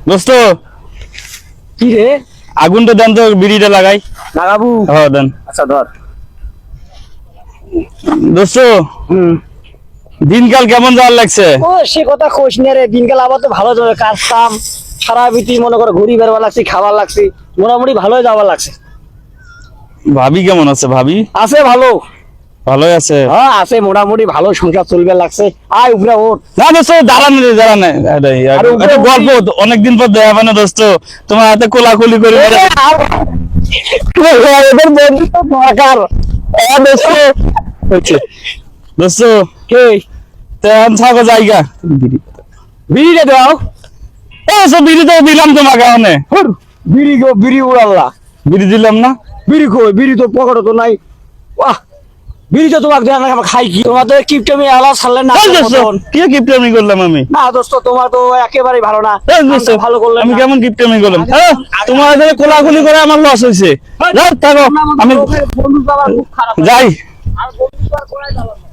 দোস্ত কি রে আগুনটা দেন তো, বিড়িটা লাগাই। লাগাবো? হ্যাঁ দেন। আচ্ছা ধর। দোস্ত দিনকাল কেমন যাওয়ার লাগছে? ও সে কথা কোশ না রে, দিনকাল আবার তো ভালো যাবে, কাজ কাম সারা বিতি মনে করে ঘুরি বেরবার লাগছে, খাবার লাগছে, মোটামুটি ভালোই যাওয়ার লাগছে। ভাবি কেমন আছে? ভাবি আছে ভালো, ভালোই আছে। হ্যাঁ আছে মোটামুটি ভালো, সংসার চলবে লাগছে। আয় উপরে ওঠ। না দোস্ত দাঁড়ান রে, দাঁড়ান। আরে উপরে একটা গল্প, অনেকদিন পর দেখা পায় না দোস্ত, তোমার হাতে কোলাকুলি করে। এদের বন্ধুত্ব দরকার। দোস্ত কে তেমন থাকো জায়গা, বিড়িটা দাও। বিড়ি তো দিলাম তোমাকে, অনে বিড়ি গো, বিড়ি উড়াল্লা, বিড়ি দিলাম না? বিড়ি কই? বিড়ি তো পকেটে তো নাই। বাহ, বিড়ি তো তোমাকে দেয় না, আমরা খাই কি? তোমার তো কিপটেমি আলা ছাড়লে না। কি কিপটেমি করলাম আমি? না দোস্ত তোমার তো একেবারেই ভালো না। ভালো করলে আমি কেমন কিপটেমি করলাম? তোমার সাথে কোলাকুলি করে আমার লস হয়েছে। থাকো, আমি বন্ধু খুব খারাপ যাই। আর বন্ধু আর করাই যাবে না।